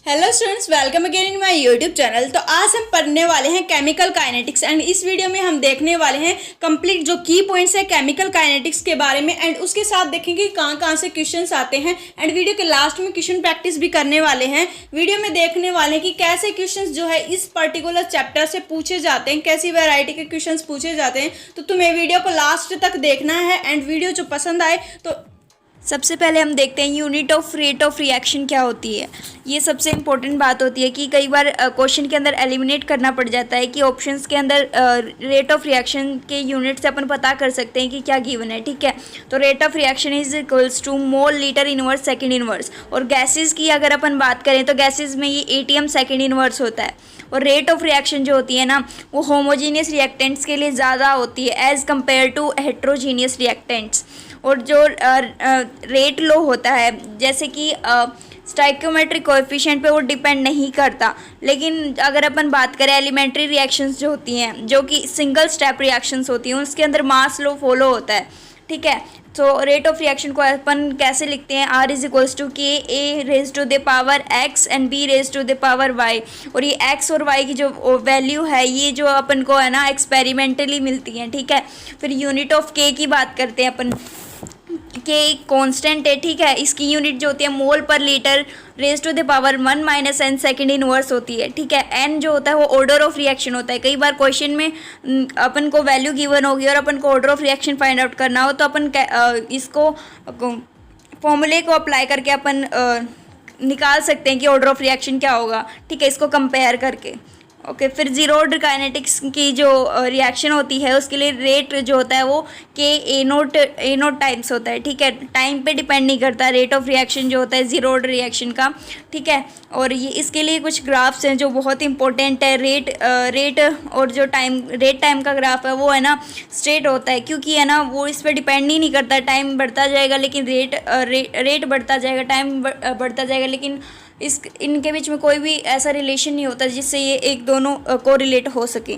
Hello students, welcome again in my YouTube channel. तो आज हम पढ़ने वाले हैं केमिकल काइनेटिक्स एंड इस वीडियो में हम देखने वाले हैं कंप्लीट जो की पॉइंट्स है केमिकल काइनेटिक्स के बारे में एंड उसके साथ देखेंगे कहाँ कहाँ से क्वेश्चंस आते हैं एंड वीडियो के लास्ट में क्वेश्चन प्रैक्टिस भी करने वाले हैं। वीडियो में देखने वाले हैं कि कैसे क्वेश्चन जो है इस पर्टिकुलर चैप्टर से पूछे जाते हैं, कैसी वेराइटी के क्वेश्चन पूछे जाते हैं। तो तुम्हें वीडियो को लास्ट तक देखना है एंड वीडियो जो पसंद आए तो सबसे पहले हम देखते हैं unit of rate of reaction क्या होती है। ये सबसे इम्पोर्टेंट बात होती है कि कई बार क्वेश्चन के अंदर एलिमिनेट करना पड़ जाता है कि ऑप्शंस के अंदर रेट ऑफ रिएक्शन के यूनिट से अपन पता कर सकते हैं कि क्या गिवन है। ठीक है, तो rate of reaction is equals to mole litre inverse second inverse. और गैसेज की अगर अपन बात करें तो गैसेज में ये एटीएम सेकेंड इनवर्स होता है। और रेट ऑफ रिएक्शन जो होती है ना वो होमोजीनियस रिएक्टेंट्स के लिए ज़्यादा होती है as compare to heterogeneous reactants. और जो रेट लो होता है जैसे कि स्टाइक्योमेट्रिक कोएफिशिएंट पे वो डिपेंड नहीं करता। लेकिन अगर अपन बात करें एलिमेंट्री रिएक्शंस जो होती हैं जो कि सिंगल स्टेप रिएक्शंस होती हैं उसके अंदर मास लो फॉलो होता है। ठीक है, तो रेट ऑफ रिएक्शन को अपन कैसे लिखते हैं, R is equals to k a raise to the power x and b raise to the power y। और ये x और y की जो वैल्यू है ये जो अपन को है ना एक्सपेरिमेंटली मिलती हैं। ठीक है, फिर यूनिट ऑफ k की बात करते हैं अपन। के कांस्टेंट है। ठीक है, इसकी यूनिट जो होती है मोल पर litre raise to the power 1 minus n second inverse होती है। ठीक है, एन जो होता है वो ऑर्डर ऑफ रिएक्शन होता है। कई बार क्वेश्चन में अपन को वैल्यू गिवन होगी और अपन को order of reaction find out करना हो तो अपन इसको फॉर्मूले को अप्लाई करके अपन निकाल सकते हैं कि ऑर्डर ऑफ रिएक्शन क्या होगा। ठीक है, इसको कंपेयर करके। ओके, फिर जीरो ऑर्डर काइनेटिक्स की जो रिएक्शन होती है उसके लिए रेट जो होता है वो के ए नोट टाइम्स होता है। ठीक है, टाइम पे डिपेंड नहीं करता रेट ऑफ रिएक्शन जो होता है जीरो ऑर्डर रिएक्शन का। ठीक है, और ये इसके लिए कुछ ग्राफ्स हैं जो बहुत इंपॉर्टेंट है। रेट और जो टाइम का ग्राफ है वो है ना स्ट्रेट होता है क्योंकि है ना वो इस पर डिपेंड ही नहीं करता। टाइम बढ़ता जाएगा लेकिन रेट बढ़ता जाएगा, टाइम बढ़ता जाएगा लेकिन इनके बीच में कोई भी ऐसा रिलेशन नहीं होता जिससे ये एक दोनों को रिलेट हो सके।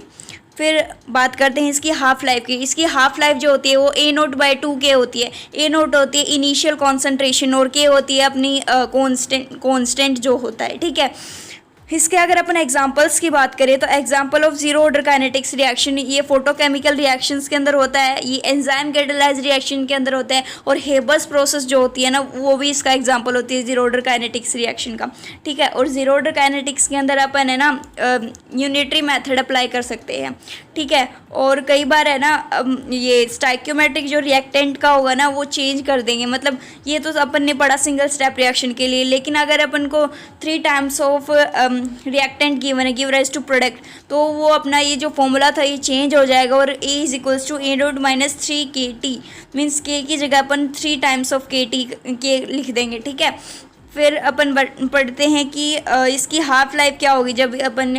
फिर बात करते हैं इसकी हाफ लाइफ की। इसकी हाफ लाइफ जो होती है वो A0/2 के होती है। A0 होती है इनिशियल कॉन्सेंट्रेशन और के होती है अपनी कॉन्स्टेंट जो होता है। ठीक है, इसके अगर अपन एग्जांपल्स की बात करें तो example of zero order kinetics reaction ये फोटोकेमिकल रिएक्शंस के अंदर होता है, ये एंजाइम कैटालाइज रिएक्शन के अंदर होता है और हेबर्स प्रोसेस जो होती है ना वो भी इसका एग्जांपल होती है जीरो ऑर्डर काइनेटिक्स रिएक्शन का। ठीक है, और जीरो ऑर्डर काइनेटिक्स के अंदर अपन है ना यूनिटरी मेथड अप्लाई कर सकते हैं। ठीक है, और कई बार है ना ये स्टाइक्योमेट्रिक जो रिएक्टेंट का होगा ना वो चेंज कर देंगे। मतलब ये तो अपन ने पढ़ा सिंगल स्टेप रिएक्शन के लिए, लेकिन अगर अपन को 3 टाइम्स ऑफ रिएक्टेंट गिवन है गिव राइज टू प्रोडक्ट तो वो अपना ये जो फॉर्मूला था ये चेंज हो जाएगा और A is equals to A0 minus 3 KT means K की जगह अपन 3 टाइम्स ऑफ KT के लिख देंगे। ठीक है, फिर अपन पढ़ते हैं कि इसकी हाफ लाइफ क्या होगी जब अपन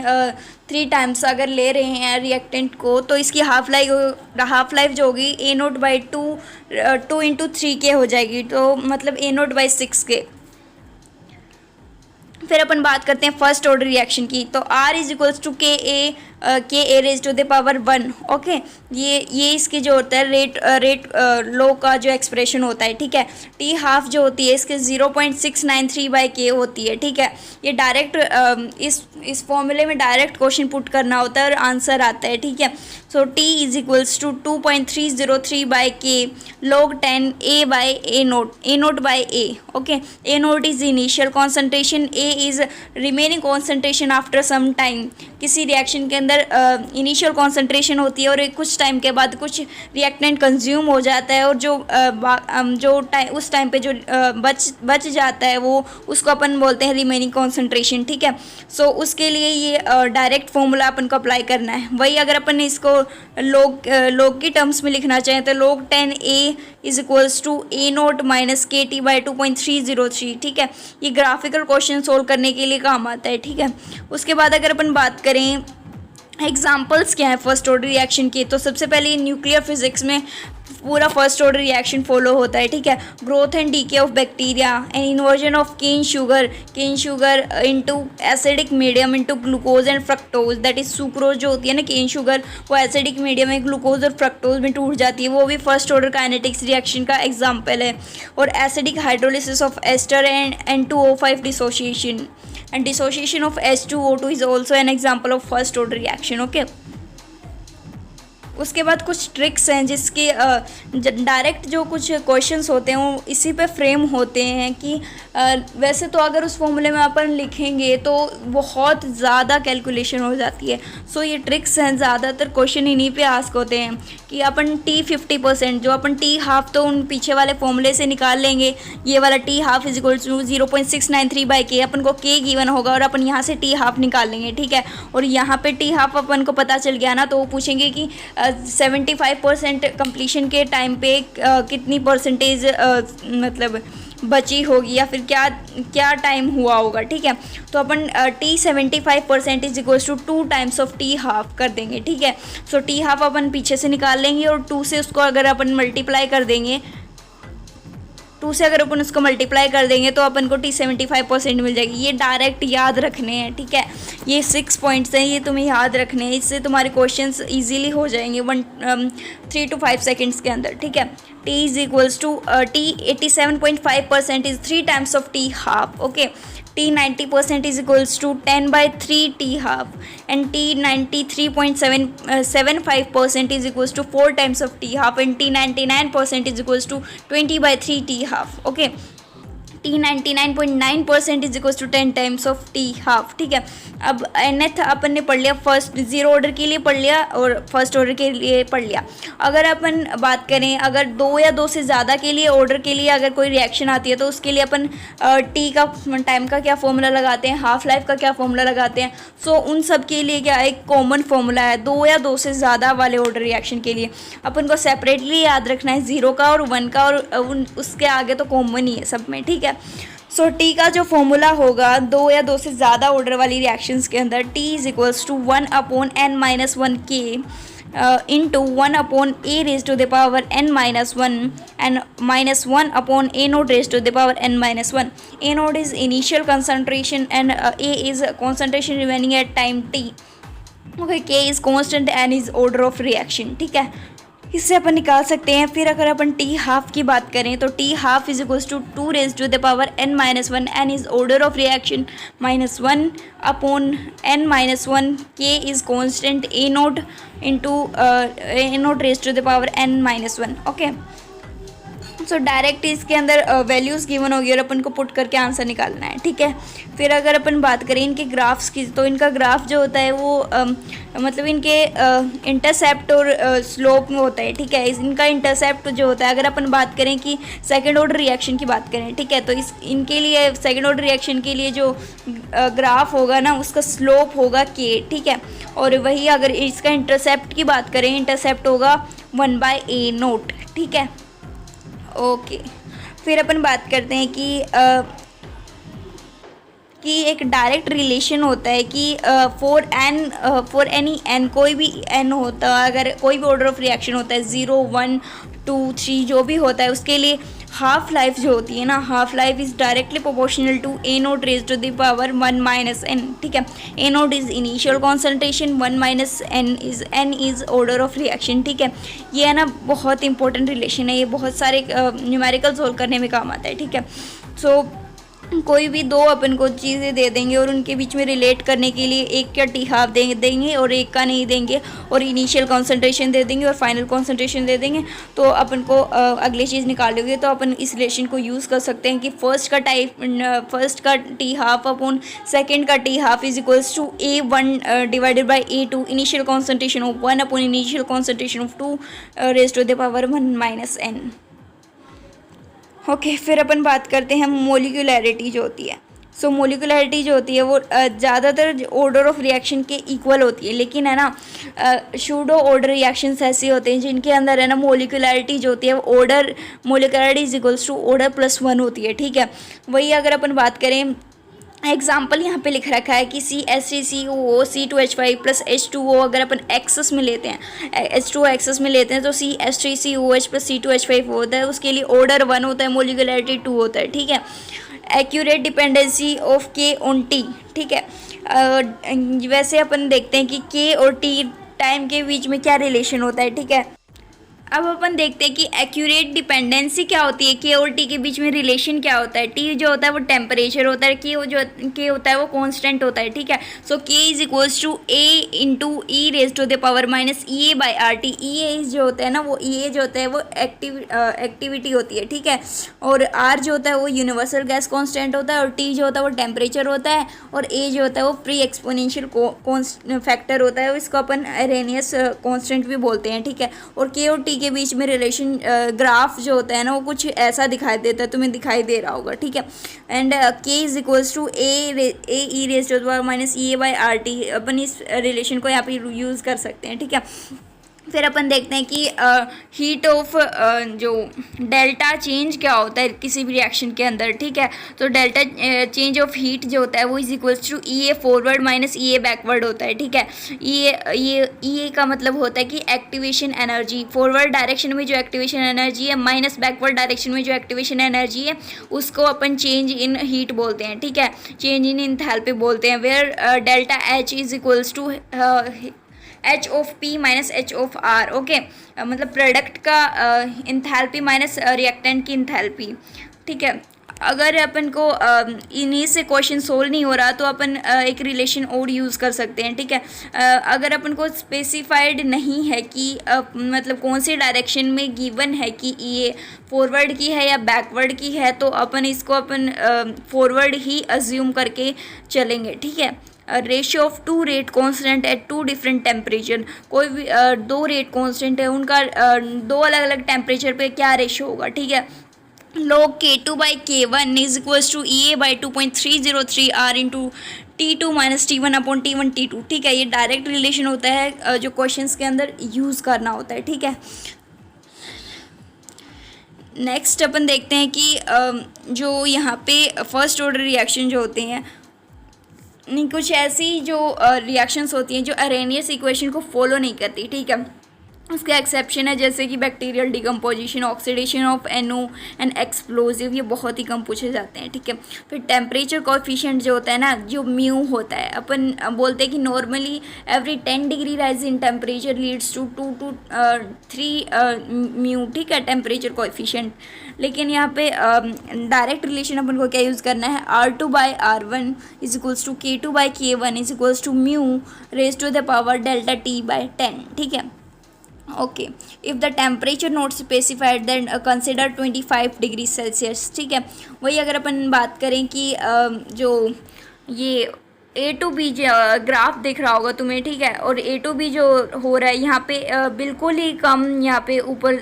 3 टाइम्स अगर ले रहे हैं रिएक्टेंट को तो इसकी हाफ लाइफ जो होगी A0/2 2 × 3K हो जाएगी, तो मतलब A0/6 के। फिर अपन बात करते हैं फर्स्ट ऑर्डर रिएक्शन की। तो R is equals to k a raise to the power 1। Okay, ये इसकी जो होता है रेट लो का जो एक्सप्रेशन होता है। ठीक है, T हाफ जो होती है इसके 0.693/K होती है। ठीक है, ये डायरेक्ट इस फॉर्मूले में डायरेक्ट क्वेश्चन पुट करना होता है और आंसर आता है। ठीक है, सो T is equals to 2.303/K log 10 A/A0 okay, A0 is initial concentration, A is remaining concentration after some time. किसी रिएक्शन के अंदर इनिशियल कॉन्सेंट्रेशन होती है और कुछ टाइम के बाद कुछ रिएक्टेंट कंज्यूम हो जाता है और जो उस टाइम पे जो बच जाता है वो उसको अपन बोलते हैं रिमेनिंग कॉन्सेंट्रेशन। ठीक है, सो उसके लिए ये डायरेक्ट फॉर्मूला अपन को अप्लाई करना है। वही अगर अपन इसको log की टर्म्स में लिखना चाहें तो log 10 A is equals to A0 minus KT/2.303। ठीक है, ये ग्राफिकल क्वेश्चन सोल्व करने के लिए काम आता है। ठीक है, उसके बाद अगर अपन बात करें एग्जाम्पल्स क्या है फर्स्ट ऑर्डर रिएक्शन की तो सबसे पहले न्यूक्लियर फिजिक्स में पूरा फर्स्ट ऑर्डर रिएक्शन फॉलो होता है। ठीक है, growth and decay of bacteria and inversion of cane sugar into acidic medium into glucose and fructose that is sucrose जो होती है ना केन शुगर वो एसिडिक मीडियम में ग्लूकोज और फ्रक्टोज में टूट जाती है, वो भी फर्स्ट ऑर्डर काइनेटिक्स रिएक्शन का एग्जाम्पल है। और acidic hydrolysis of ester and N2O5 dissociation and dissociation of H2O2 is also an example of first order reaction. Okay, उसके बाद कुछ ट्रिक्स हैं जिसके डायरेक्ट जो कुछ क्वेश्चंस होते हैं वो इसी पे फ्रेम होते हैं कि वैसे तो अगर उस फॉर्मूले में अपन लिखेंगे तो बहुत ज़्यादा कैलकुलेशन हो जाती है। सो ये ट्रिक्स हैं, ज़्यादातर क्वेश्चन इन्हीं पे आस्क होते हैं कि अपन T50% जो अपन T½ तो उन पीछे वाले फॉर्मूले से निकाल लेंगे, ये वाला T½ is equal to 0.693/K, अपन को K गिवन होगा और अपन यहाँ से T½ निकाल लेंगे, ठीक है। और यहाँ पे T½ अपन को पता चल गया ना, तो वो पूछेंगे कि 75% कंप्लीशन के टाइम पे कितनी परसेंटेज मतलब बची होगी या फिर क्या क्या टाइम हुआ होगा, ठीक है। तो अपन T75% is equals to 2 times of T½ कर देंगे, ठीक है। सो T½ अपन पीछे से निकाल लेंगे और 2 से उसको अगर अपन मल्टीप्लाई कर देंगे, 2 से अगर अपन उसको मल्टीप्लाई कर देंगे तो अपन को T75% मिल जाएगी। ये डायरेक्ट याद रखने हैं, ठीक है। ये 6 पॉइंट्स हैं, ये तुम्हें याद रखने हैं, इससे तुम्हारे क्वेश्चंस इजीली हो जाएंगे 3 to 5 सेकेंड्स के अंदर, ठीक है। T is equals to T87.5% is 3 times of T½ okay. T90% is equals to 10/3 T½ and T93.75% is equals to 4 times of T½ and T99% is equals to 20/3 T½ okay. T99.9% is equals to 10 times of T½ ठीक है। अब nth अपन ने पढ़ लिया, first zero order के लिए पढ़ लिया और फर्स्ट ऑर्डर के लिए पढ़ लिया। अगर अपन बात करें अगर 2 या 2 से ज़्यादा के लिए ऑर्डर के लिए अगर कोई रिएक्शन आती है तो उसके लिए अपन टी का टाइम का क्या फॉर्मूला लगाते हैं, हाफ लाइफ का क्या फॉर्मूला लगाते हैं। सो उन सब के लिए क्या एक कॉमन फॉर्मूला है 2 या 2 से ज़्यादा वाले ऑर्डर रिएक्शन के लिए अपन को सेपरेटली याद रखना है 0 का और 1 का, और उसके आगे तो कॉमन ही है सब में, ठीक है। सो टी का जो फॉर्मूला होगा 2 या 2 से ज़्यादा ऑर्डर वाली रिएक्शंस के अंदर T is equals to 1/n-1K into 1/a raise to the power n-1 and -1/a0 raise to the power n-1। a0 is initial concentration and a is concentration remaining at time t okay. K is constant, n is order of reaction, ठीक है। इससे अपन निकाल सकते हैं। फिर अगर अपन T½ की बात करें तो T½ is equals to 2 raise to the power n-1, n is order of reaction -1/n-1, K is constant, a0 into a0 raise to the power n-1 okay. So direct इसके अंदर वैल्यूज़ गिवन होगी और अपन को put करके answer निकालना है, ठीक है। फिर अगर अपन बात करें इनके ग्राफ्स की तो इनका ग्राफ जो होता है वो मतलब इनके इंटरसेप्ट और स्लोप में होता है, ठीक है। इनका इंटरसेप्ट जो होता है अगर अपन बात करें कि सेकंड ऑर्डर रिएक्शन की बात करें, ठीक है, तो इनके लिए सेकंड ऑर्डर रिएक्शन के लिए जो ग्राफ होगा ना उसका स्लोप होगा K, ठीक है। और वही अगर इसका इंटरसेप्ट की बात करें, इंटरसेप्ट होगा 1/a0, ठीक है ओके। फिर अपन बात करते हैं कि एक डायरेक्ट रिलेशन होता है कि फॉर एनी n कोई भी n होता है, अगर कोई भी ऑर्डर ऑफ रिएक्शन होता है 0, 1, 2, 3 जो भी होता है उसके लिए हाफ लाइफ जो होती है ना, half life is directly proportional to a0 raise to the power 1-n, ठीक है। a0 is initial concentration, 1-n is order of reaction, ठीक है। ये है ना बहुत इंपॉर्टेंट रिलेशन है, ये बहुत सारे न्यूमेरिकल सोल्व करने में काम आता है, ठीक है। सो कोई भी 2 अपन को चीज़ें दे देंगे और उनके बीच में रिलेट करने के लिए एक का T½ देंगे और एक का नहीं देंगे, और इनिशियल कॉन्सेंट्रेशन दे देंगे और फाइनल कॉन्सेंट्रेशन दे देंगे, तो अपन को अगली चीज़ निकालोगे तो अपन इस रिलेशन को यूज़ कर सकते हैं कि फर्स्ट का T½ अपॉन सेकेंड का T½ is equals to a1 divided by a2 initial concentration of 1 upon initial concentration of 2 raise to the power 1-n okay. फिर अपन बात करते हैं मोलिकुलैरिटी जो होती है। सो मोलिकुलैरिटी जो होती है वो ज़्यादातर ऑर्डर ऑफ रिएक्शन के इक्वल होती है, लेकिन है ना शूडो ऑर्डर रिएक्शंस ऐसे होते हैं जिनके अंदर है ना मोलिकुलैरिटी जो होती है वो order molecularity is equals to order +1 होती है, ठीक है। वही अगर अपन बात करें एग्जाम्पल यहाँ पे लिख रखा है कि CH3COO C2H5 प्लस H2O अगर अपन एक्सेस में लेते हैं, H2O एक्सेस में लेते हैं तो CH3COH प्लस C2H5 होता है, उसके लिए ऑर्डर 1 होता है, मोलिकुलैरिटी 2 होता है, ठीक है। Accurate dependency of K on T, ठीक है। वैसे अपन देखते हैं कि K और T टाइम के बीच में क्या रिलेशन होता है, ठीक है। अब अपन देखते हैं कि एक्यूरेट डिपेंडेंसी क्या होती है, के और टी के बीच में रिलेशन क्या होता है। टी जो होता है वो टेम्परेचर होता है, के होता है वो कांस्टेंट होता है, ठीक है। So k is equals to A into e raise to the power minus E a by R T. E a जो होता है ना, वो ई ए जो होता है वो एक्टिविटी होती है, ठीक है। और आर जो होता है वो यूनिवर्सल गैस कांस्टेंट होता है, और टी जो होता है वो टेम्परेचर होता है, और ए जो होता है वो प्री एक्सपोनेंशियल फैक्टर होता है, इसको अपन अरेनियस कांस्टेंट भी बोलते हैं, ठीक है। और के और टी के बीच में रिलेशन ग्राफ जो होता है ना, वो कुछ ऐसा दिखाई देता है, तुम्हें दिखाई दे रहा होगा, ठीक है। And k is equals to A e raise to the power minus E a by R T. अपन इस रिलेशन को यहाँ पे यूज़ कर सकते हैं, ठीक है। फिर अपन देखते हैं कि हीट ऑफ जो डेल्टा चेंज क्या होता है किसी भी रिएक्शन के अंदर, ठीक है। तो डेल्टा चेंज ऑफ हीट जो होता है वो is equals to E A forward minus E A backward होता है, ठीक है। ई ए का मतलब होता है कि एक्टिवेशन एनर्जी, फॉरवर्ड डायरेक्शन में जो एक्टिवेशन एनर्जी है माइनस बैकवर्ड डायरेक्शन में जो एक्टिवेशन एनर्जी है, उसको अपन चेंज इन हीट बोलते हैं, ठीक है। चेंज इन एंथैल्पी बोलते हैं। Where delta H is equals to H of P minus H of R, okay. मतलब प्रोडक्ट का इंथैल्पी माइनस रिएक्टेंट की इंथैल्पी, ठीक है। अगर अपन को इन्हीं से क्वेश्चन सोल्व नहीं हो रहा तो अपन एक रिलेशन और यूज़ कर सकते हैं, ठीक है। अगर अपन को स्पेसिफाइड नहीं है कि मतलब कौन सी डायरेक्शन में गिवन है कि ये फॉरवर्ड की है या बैकवर्ड की है, तो अपन इसको अपन फॉरवर्ड ही अज्यूम करके चलेंगे, ठीक है। Ratio of two rate constant at two different temperature. कोई भी दो रेट कांस्टेंट है, उनका दो अलग अलग टेम्परेचर पे क्या रेशियो होगा, ठीक है। log K2 by K1 is equals to EA by 2.303 R into T2 minus T1 upon T1 T2, ठीक है। ये डायरेक्ट रिलेशन होता है जो क्वेश्चंस के अंदर यूज़ करना होता है, ठीक है। नेक्स्ट अपन देखते हैं कि जो यहाँ पे फर्स्ट ऑर्डर रिएक्शन जो होते हैं, नहीं कुछ ऐसी जो रिएक्शंस होती हैं जो अरेनियस इक्वेशन को फॉलो नहीं करती, ठीक है। उसका एक्सेप्शन है जैसे कि bacterial decomposition, oxidation of NO and explosive, ये बहुत ही कम पूछे जाते हैं, ठीक है। फिर टेम्परेचर कोएफिशिएंट जो होता है ना, जो म्यू होता है, अपन बोलते हैं कि normally every 10 degree rise in temperature leads to 2 to 3 mu, ठीक है, टेम्परेचर कोएफिशिएंट। लेकिन यहाँ पे डायरेक्ट रिलेशन अपन को क्या यूज़ करना है, R2 by R1 is equals to K2 by K1 is equals to mu raise to the power delta T by 10, ठीक है। Okay, if the temperature not specified then consider 25 degree Celsius, ठीक है। वही अगर अपन बात करें कि जो ये A to B ग्राफ दिख रहा होगा तुम्हें, ठीक है। और A to B जो हो रहा है यहाँ पे बिल्कुल ही कम यहाँ पे ऊपर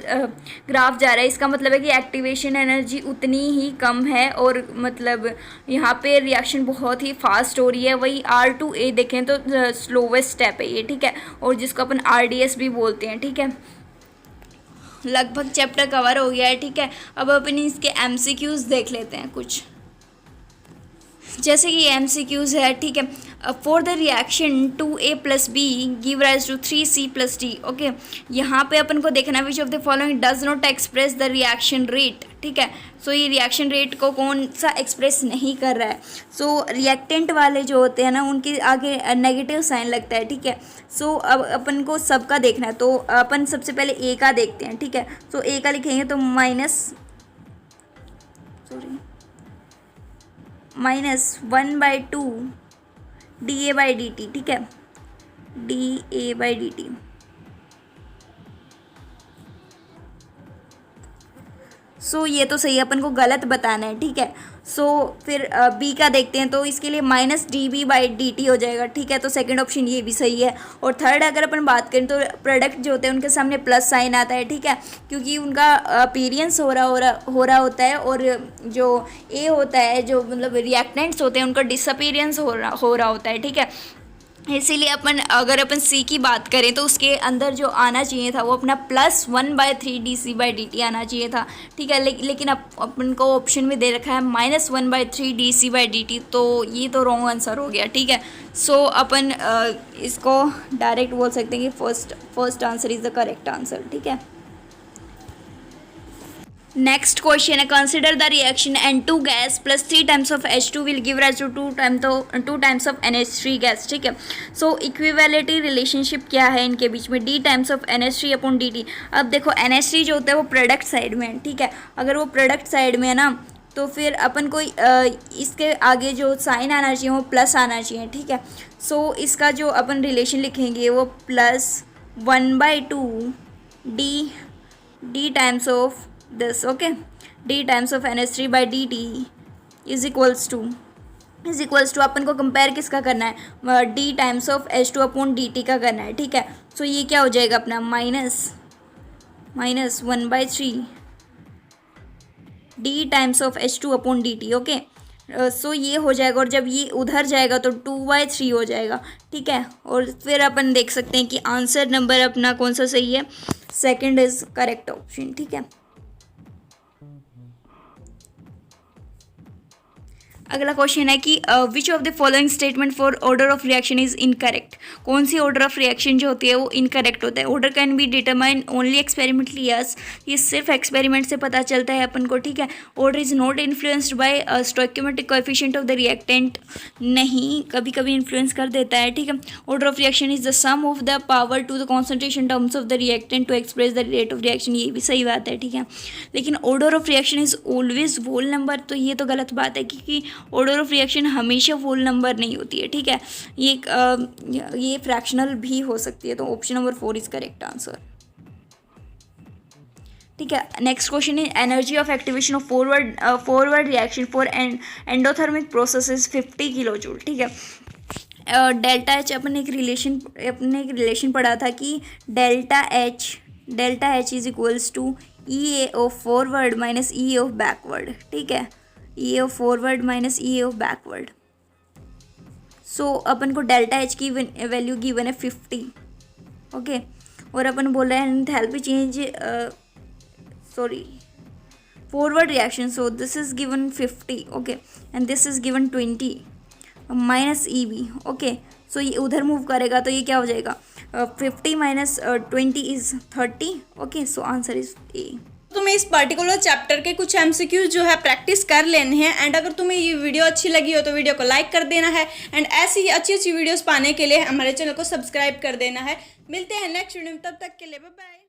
ग्राफ जा रहा है, इसका मतलब है कि एक्टिवेशन एनर्जी उतनी ही कम है, और मतलब यहाँ पे रिएक्शन बहुत ही फास्ट हो रही है। वही R2A देखें तो स्लोवेस्ट स्टेप है ये, ठीक है, और जिसको अपन RDS भी बोलते हैं, ठीक है। लगभग चैप्टर कवर हो गया है, ठीक है। अब अपन इसके MCQs देख लेते हैं कुछ, जैसे कि MCQs है, ठीक है। For the reaction 2A plus B give rise to 3C plus D, okay. यहाँ पे अपन को देखना which of the following does not express the reaction rate, ठीक है। सो ये रिएक्शन रेट को कौन सा एक्सप्रेस नहीं कर रहा है। सो रिएक्टेंट वाले जो होते हैं ना, उनके आगे नेगेटिव साइन लगता है, ठीक है। सो अब अपन को सबका देखना है, तो अपन सबसे पहले A का देखते हैं, ठीक है। सो A का लिखेंगे तो -1/2 DA बाई DT, ठीक है, DA बाई DT। सो ये तो सही है, अपन को गलत बताना है, ठीक है। सो फिर बी का देखते हैं, तो इसके लिए -dB बाई DT हो जाएगा, ठीक है। तो सेकंड ऑप्शन ये भी सही है। और थर्ड अगर अपन बात करें तो प्रोडक्ट जो होते हैं उनके सामने प्लस साइन आता है, ठीक है, क्योंकि उनका अपीयरेंस हो रहा होता है, और जो ए होता है, जो मतलब रिएक्टेंट्स होते हैं, उनका डिसअपीयरेंस हो रहा होता है, ठीक है। इसीलिए अगर अपन सी की बात करें तो उसके अंदर जो आना चाहिए था वो अपना +1/3 DC बाई DT आना चाहिए था, ठीक है। लेकिन अपन को ऑप्शन में दे रखा है -1/3 DC बाई DT, तो ये तो रॉन्ग आंसर हो गया, ठीक है। सो अपन इसको डायरेक्ट बोल सकते हैं कि first answer is the correct answer, ठीक है। नेक्स्ट क्वेश्चन है, consider the reaction N2 gas plus 3 times of H2 will give rise to 2 times of NH3 gas, ठीक है। सो इक्विवेलेंटी रिलेशनशिप क्या है इनके बीच में, D times of NH3 upon DT। अब देखो NH3 जो होता है वो प्रोडक्ट साइड में है, ठीक है। अगर वो प्रोडक्ट साइड में है ना तो फिर अपन को इसके आगे जो साइन आना चाहिए वो प्लस आना चाहिए, ठीक है। सो इसका जो अपन रिलेशन लिखेंगे वो +1/2 D times of this, okay, D times of NH3 by DT is equals to अपन को कंपेयर किसका करना है, D times of H2 upon DT का करना है, ठीक है। सो ये क्या हो जाएगा अपना -1/3 D times of H2 upon DT, okay. सो ये हो जाएगा और जब ये उधर जाएगा तो 2/3 हो जाएगा, ठीक है। और फिर अपन देख सकते हैं कि आंसर नंबर अपना कौन सा सही है, सेकंड इज करेक्ट ऑप्शन, ठीक है। अगला क्वेश्चन है कि विच of the following statement for order of reaction is incorrect. कौन सी ऑर्डर ऑफ रिएक्शन जो होती है वो इनकरेक्ट होता है। Order can be determine only experimentally, yes, ये सिर्फ एक्सपेरिमेंट से पता चलता है अपन को, ठीक है। Order is not influenced by stoichiometric coefficient of the reactant, नहीं, कभी कभी इन्फ्लुएंस कर देता है, ठीक है। Order of reaction is the sum of the power to the concentration terms of the reactant to express the rate of reaction, ये भी सही बात है, ठीक है। लेकिन order of reaction is always whole number, तो ये तो गलत बात है क्योंकि ऑर्डर ऑफ रिएक्शन हमेशा होल नंबर नहीं होती है, ठीक है। ये फ्रैक्शनल भी हो सकती है, तो option number 4 is correct answer, ठीक है। नेक्स्ट क्वेश्चन है, energy of activation of forward reaction for endothermic process is 50 kilo joule, ठीक है। डेल्टा एच अपन एक रिलेशन पढ़ा था कि delta H is equals to E of forward minus E of backward, ठीक है। E of forward minus E of backward. So अपन को डेल्टा एच की वैल्यू गिवन है 50, ओके। और अपन बोल रहे हैं enthalpy change, forward reaction, so this is given 50, okay, and this is given 20 minus E b, okay. सो ये उधर मूव करेगा तो ये क्या हो जाएगा, 50 minus 20 is 30, okay. So answer is a. तुम्हें इस पर्टिकुलर चैप्टर के कुछ MCQs जो है प्रैक्टिस कर लेने हैं। एंड अगर तुम्हें ये वीडियो अच्छी लगी हो तो वीडियो को लाइक कर देना है। एंड ऐसी ही अच्छी वीडियोस पाने के लिए हमारे चैनल को सब्सक्राइब कर देना है। मिलते हैं नेक्स्ट वीडियो में, तब तक के लिए बाय बाय।